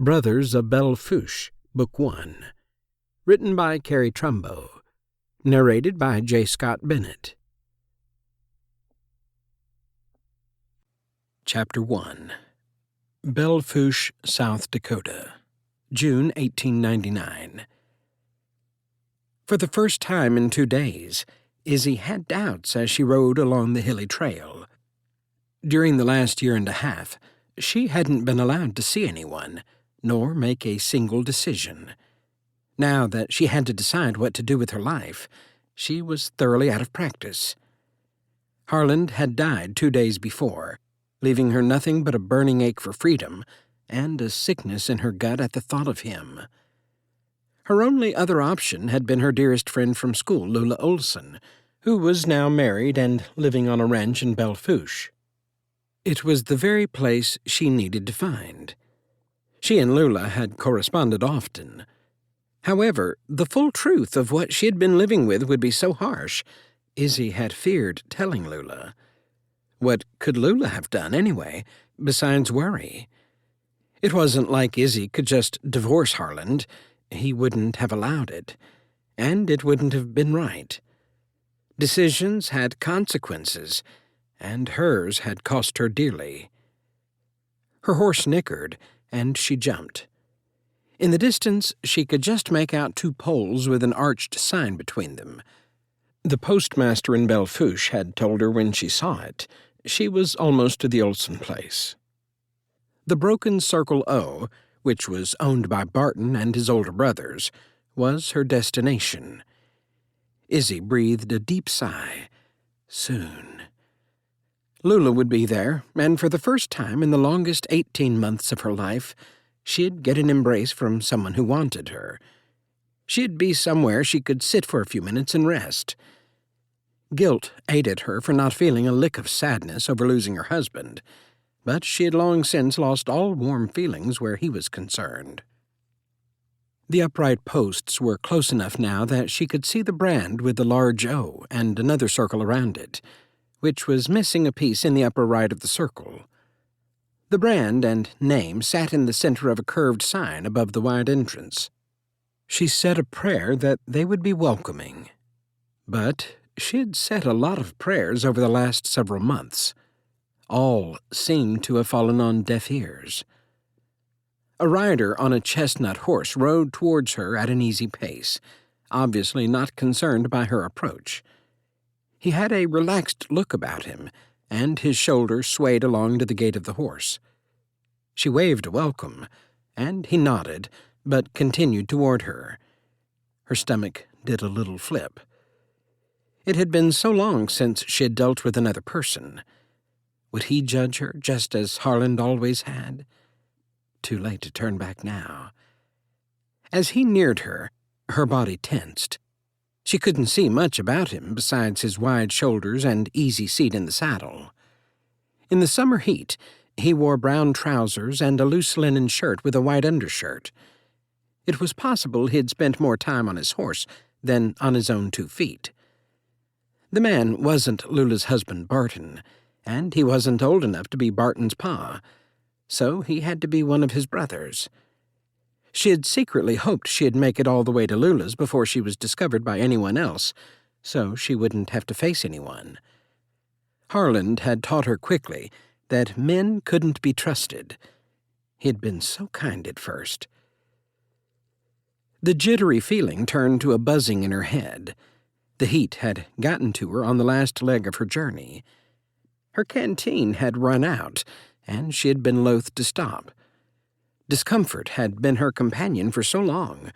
Brothers of Belle Fourche, Book 1. Written by Carrie Trumbo. Narrated by J. Scott Bennett. Chapter 1. Belle Fourche, South Dakota, June 1899. For the first time in 2 days, Izzy had doubts as she rode along the hilly trail. During the last year and a half, she hadn't been allowed to see anyone, nor make a single decision. Now that she had to decide what to do with her life, she was thoroughly out of practice. Harland had died 2 days before, leaving her nothing but a burning ache for freedom and a sickness in her gut at the thought of him. Her only other option had been her dearest friend from school, Lula Olson, who was now married and living on a ranch in Belle Fourche. It was the very place she needed to find. She and Lula had corresponded often. However, the full truth of what she had been living with would be so harsh, Izzy had feared telling Lula. What could Lula have done, anyway, besides worry? It wasn't like Izzy could just divorce Harland. He wouldn't have allowed it, and it wouldn't have been right. Decisions had consequences, and hers had cost her dearly. Her horse nickered, and she jumped. In the distance, she could just make out 2 poles with an arched sign between them. The postmaster in Belle Fourche had told her when she saw it. She was almost to the Olson place. The broken Circle O, which was owned by Barton and his older brothers, was her destination. Izzy breathed a deep sigh. Soon. Lula would be there, and for the first time in the longest 18 months of her life, she'd get an embrace from someone who wanted her. She'd be somewhere she could sit for a few minutes and rest. Guilt ate at her for not feeling a lick of sadness over losing her husband, but she had long since lost all warm feelings where he was concerned. The upright posts were close enough now that she could see the brand with the large O and another circle around it, which was missing a piece in the upper right of the circle. The brand and name sat in the center of a curved sign above the wide entrance. She said a prayer that they would be welcoming. But she'd said a lot of prayers over the last several months. All seemed to have fallen on deaf ears. A rider on a chestnut horse rode towards her at an easy pace, obviously not concerned by her approach. He had a relaxed look about him, and his shoulders swayed along to the gait of the horse. She waved a welcome, and he nodded, but continued toward her. Her stomach did a little flip. It had been so long since she had dealt with another person. Would he judge her just as Harland always had? Too late to turn back now. As he neared her, her body tensed. She couldn't see much about him besides his wide shoulders and easy seat in the saddle. In the summer heat, he wore brown trousers and a loose linen shirt with a white undershirt. It was possible he'd spent more time on his horse than on his own 2 feet. The man wasn't Lula's husband, Barton, and he wasn't old enough to be Barton's pa, so he had to be one of his brothers. She had secretly hoped she'd make it all the way to Lula's before she was discovered by anyone else, so she wouldn't have to face anyone. Harland had taught her quickly that men couldn't be trusted. He'd been so kind at first. The jittery feeling turned to a buzzing in her head. The heat had gotten to her on the last leg of her journey. Her canteen had run out, and she had been loath to stop. Discomfort had been her companion for so long.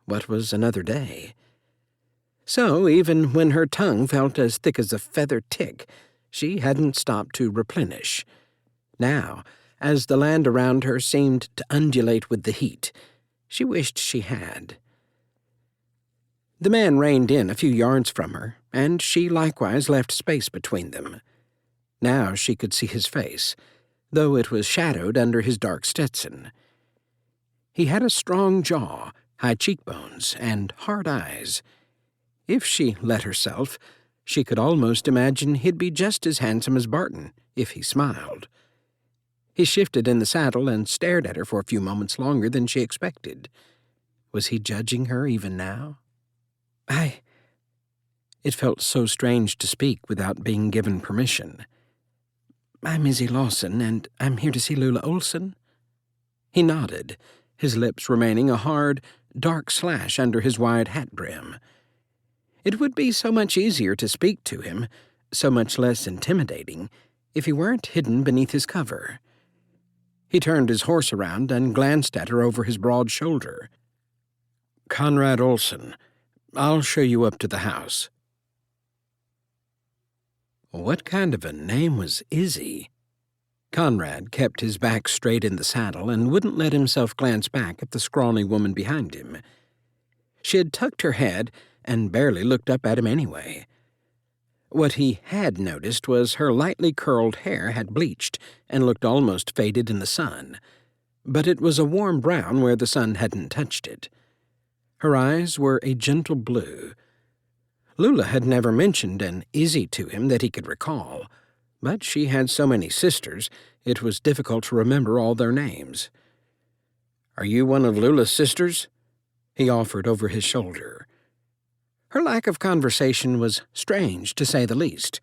What was another day? So, even when her tongue felt as thick as a feather tick, she hadn't stopped to replenish. Now, as the land around her seemed to undulate with the heat, she wished she had. The man reined in a few yards from her, and she likewise left space between them. Now she could see his face, though it was shadowed under his dark Stetson. He had a strong jaw, high cheekbones, and hard eyes. If she let herself, she could almost imagine he'd be just as handsome as Barton, if he smiled. He shifted in the saddle and stared at her for a few moments longer than she expected. Was he judging her even now? It felt so strange to speak without being given permission. I'm Izzy Lawson, and I'm here to see Lula Olson. He nodded, his lips remaining a hard, dark slash under his wide hat brim. It would be so much easier to speak to him, so much less intimidating, if he weren't hidden beneath his cover. He turned his horse around and glanced at her over his broad shoulder. Conrad Olson, I'll show you up to the house. What kind of a name was Izzy? Conrad kept his back straight in the saddle and wouldn't let himself glance back at the scrawny woman behind him. She had tucked her head and barely looked up at him anyway. What he had noticed was her lightly curled hair had bleached and looked almost faded in the sun, but it was a warm brown where the sun hadn't touched it. Her eyes were a gentle blue. Lula had never mentioned an Izzy to him that he could recall, but she had so many sisters, it was difficult to remember all their names. "Are you one of Lula's sisters?" he offered over his shoulder. Her lack of conversation was strange, to say the least.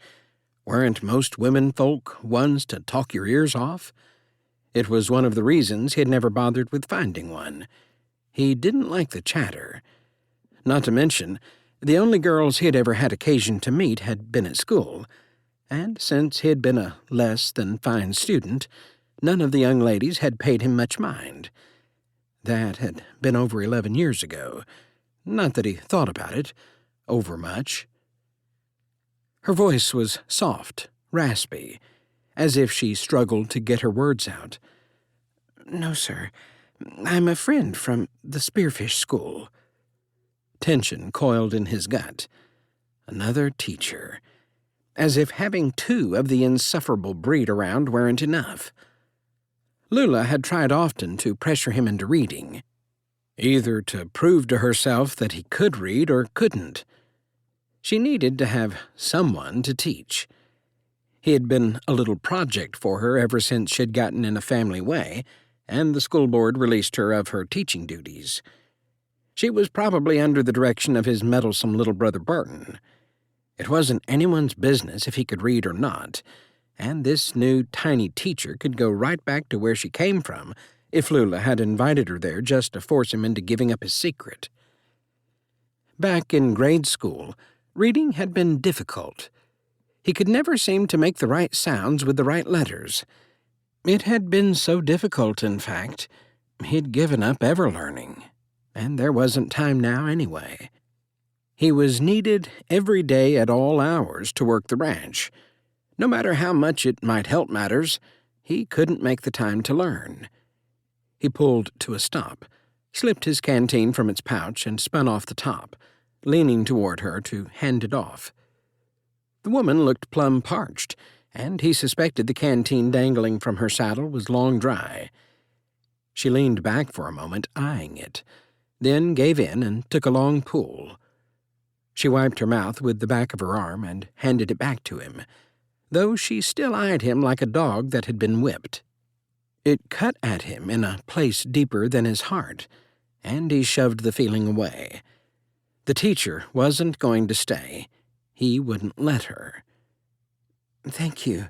Weren't most women folk ones to talk your ears off? It was one of the reasons he had never bothered with finding one. He didn't like the chatter. Not to mention, the only girls he had ever had occasion to meet had been at school, and since he had been a less than fine student, none of the young ladies had paid him much mind. That had been over 11 years ago. Not that he thought about it overmuch. Her voice was soft, raspy, as if she struggled to get her words out. "No, sir. I'm a friend from the Spearfish School." Tension coiled in his gut. Another teacher. As if having two of the insufferable breed around weren't enough. Lula had tried often to pressure him into reading, either to prove to herself that he could read or couldn't. She needed to have someone to teach. He had been a little project for her ever since she'd gotten in a family way, and the school board released her of her teaching duties. She was probably under the direction of his meddlesome little brother Barton. It wasn't anyone's business if he could read or not, and this new tiny teacher could go right back to where she came from if Lula had invited her there just to force him into giving up his secret. Back in grade school, reading had been difficult. He could never seem to make the right sounds with the right letters. It had been so difficult, in fact, he'd given up ever learning, and there wasn't time now anyway. He was needed every day at all hours to work the ranch. No matter how much it might help matters, he couldn't make the time to learn. He pulled to a stop, slipped his canteen from its pouch, and spun off the top, leaning toward her to hand it off. The woman looked plumb parched, and he suspected the canteen dangling from her saddle was long dry. She leaned back for a moment, eyeing it, then gave in and took a long pull. She wiped her mouth with the back of her arm and handed it back to him, though she still eyed him like a dog that had been whipped. It cut at him in a place deeper than his heart, and he shoved the feeling away. The teacher wasn't going to stay. He wouldn't let her. "Thank you."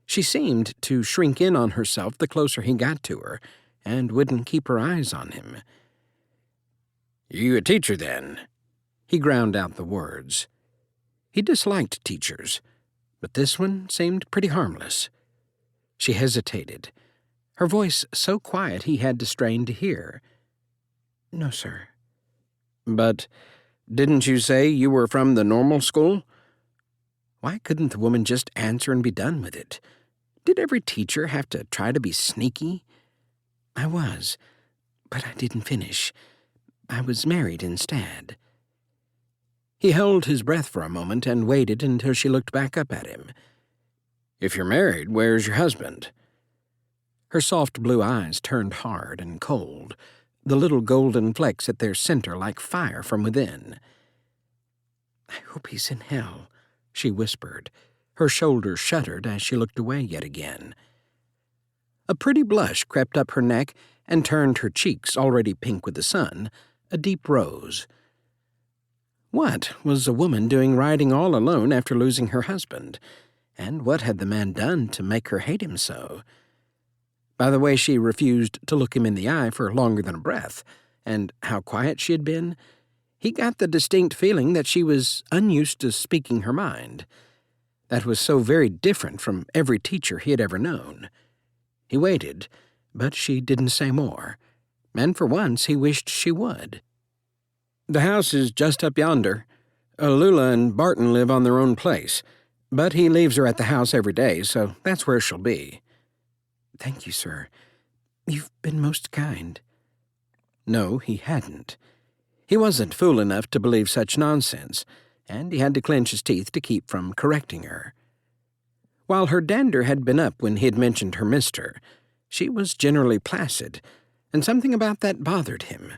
She seemed to shrink in on herself the closer he got to her, and wouldn't keep her eyes on him. "You a teacher, then?" He ground out the words. He disliked teachers, but this one seemed pretty harmless. She hesitated, her voice so quiet he had to strain to hear. "No, sir." "But didn't you say you were from the normal school?" Why couldn't the woman just answer and be done with it? Did every teacher have to try to be sneaky? "I was, but I didn't finish. I was married instead." He held his breath for a moment and waited until she looked back up at him. "If you're married, where's your husband?" Her soft blue eyes turned hard and cold, the little golden flecks at their center like fire from within. "I hope he's in hell," she whispered. Her shoulders shuddered as she looked away yet again. A pretty blush crept up her neck and turned her cheeks, already pink with the sun, a deep rose. What was a woman doing riding all alone after losing her husband? And what had the man done to make her hate him so? By the way she refused to look him in the eye for longer than a breath, and how quiet she had been, he got the distinct feeling that she was unused to speaking her mind. That was so very different from every teacher he had ever known. He waited, but she didn't say more, and for once he wished she would. "The house is just up yonder. Lula and Barton live on their own place, but he leaves her at the house every day, so that's where she'll be." "Thank you, sir. You've been most kind." No, he hadn't. He wasn't fool enough to believe such nonsense, and he had to clench his teeth to keep from correcting her. While her dander had been up when he had mentioned her mister, she was generally placid, and something about that bothered him.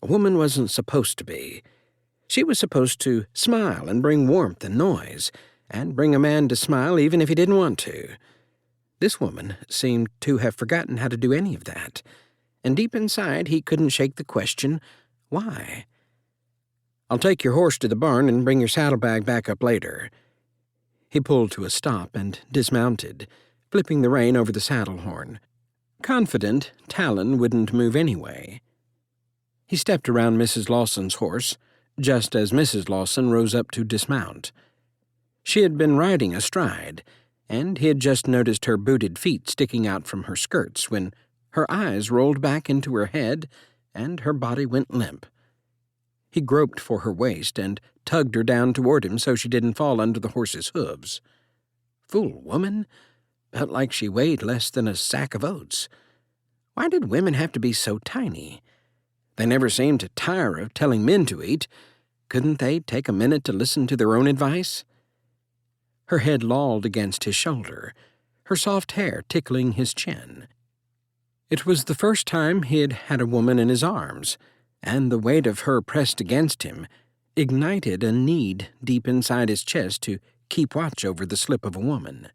A woman wasn't supposed to be. She was supposed to smile and bring warmth and noise, and bring a man to smile even if he didn't want to. This woman seemed to have forgotten how to do any of that, and deep inside he couldn't shake the question, why? "I'll take your horse to the barn and bring your saddlebag back up later." He pulled to a stop and dismounted, flipping the rein over the saddle horn, confident Talon wouldn't move anyway. He stepped around Mrs. Lawson's horse, just as Mrs. Lawson rose up to dismount. She had been riding astride, and he had just noticed her booted feet sticking out from her skirts when her eyes rolled back into her head and her body went limp. He groped for her waist and tugged her down toward him so she didn't fall under the horse's hooves. Fool woman! Felt like she weighed less than a sack of oats. Why did women have to be so tiny? They never seemed to tire of telling men to eat. Couldn't they take a minute to listen to their own advice? Her head lolled against his shoulder, her soft hair tickling his chin. It was the first time he had had a woman in his arms, and the weight of her pressed against him ignited a need deep inside his chest to keep watch over the slip of a woman.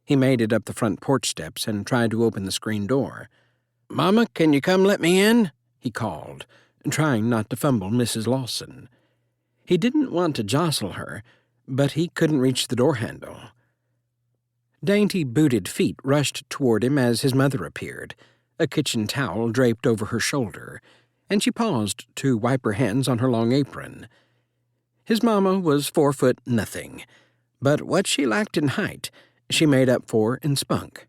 He made it up the front porch steps and tried to open the screen door. "Mama, can you come let me in?" he called, trying not to fumble Mrs. Lawson. He didn't want to jostle her, but he couldn't reach the door handle. Dainty booted feet rushed toward him as his mother appeared, a kitchen towel draped over her shoulder, and she paused to wipe her hands on her long apron. His mama was 4'0" but what she lacked in height, she made up for in spunk.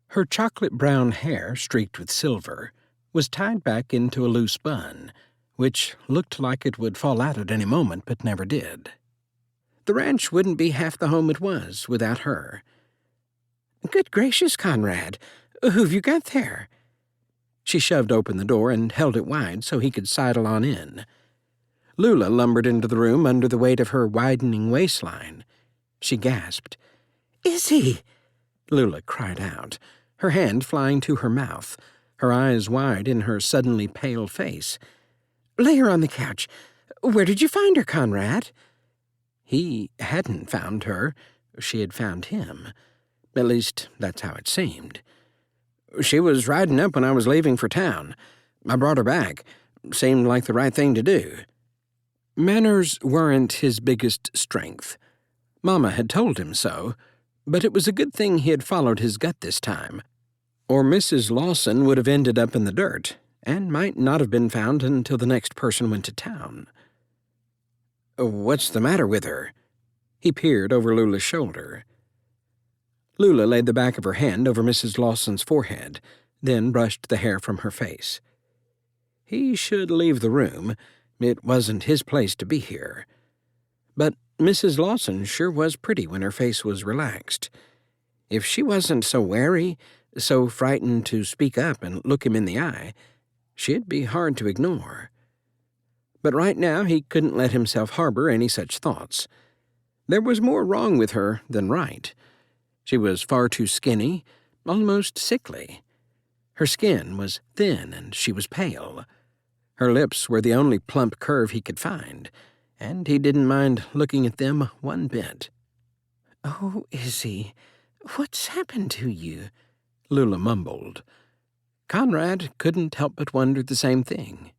Her chocolate-brown hair, streaked with silver, was tied back into a loose bun, which looked like it would fall out at any moment but never did. The ranch wouldn't be half the home it was without her. "Good gracious, Conrad, who've you got there?" She shoved open the door and held it wide so he could sidle on in. Lula lumbered into the room under the weight of her widening waistline. She gasped. "Izzy!" Lula cried out, her hand flying to her mouth, her eyes wide in her suddenly pale face. "Lay her on the couch. Where did you find her, Conrad?" He hadn't found her. She had found him. At least, that's how it seemed. "She was riding up when I was leaving for town. I brought her back. Seemed like the right thing to do." Manners weren't his biggest strength. Mama had told him so, but it was a good thing he had followed his gut this time, or Mrs. Lawson would have ended up in the dirt, and might not have been found until the next person went to town. "What's the matter with her?" He peered over Lula's shoulder. Lula laid the back of her hand over Mrs. Lawson's forehead, then brushed the hair from her face. He should leave the room. It wasn't his place to be here. But Mrs. Lawson sure was pretty when her face was relaxed. If she wasn't so wary, so frightened to speak up and look him in the eye, she'd be hard to ignore. But right now he couldn't let himself harbor any such thoughts. There was more wrong with her than right. She was far too skinny, almost sickly. Her skin was thin and she was pale. Her lips were the only plump curve he could find, and he didn't mind looking at them one bit. "Oh, Izzy, what's happened to you?" Lula mumbled. Conrad couldn't help but wonder the same thing.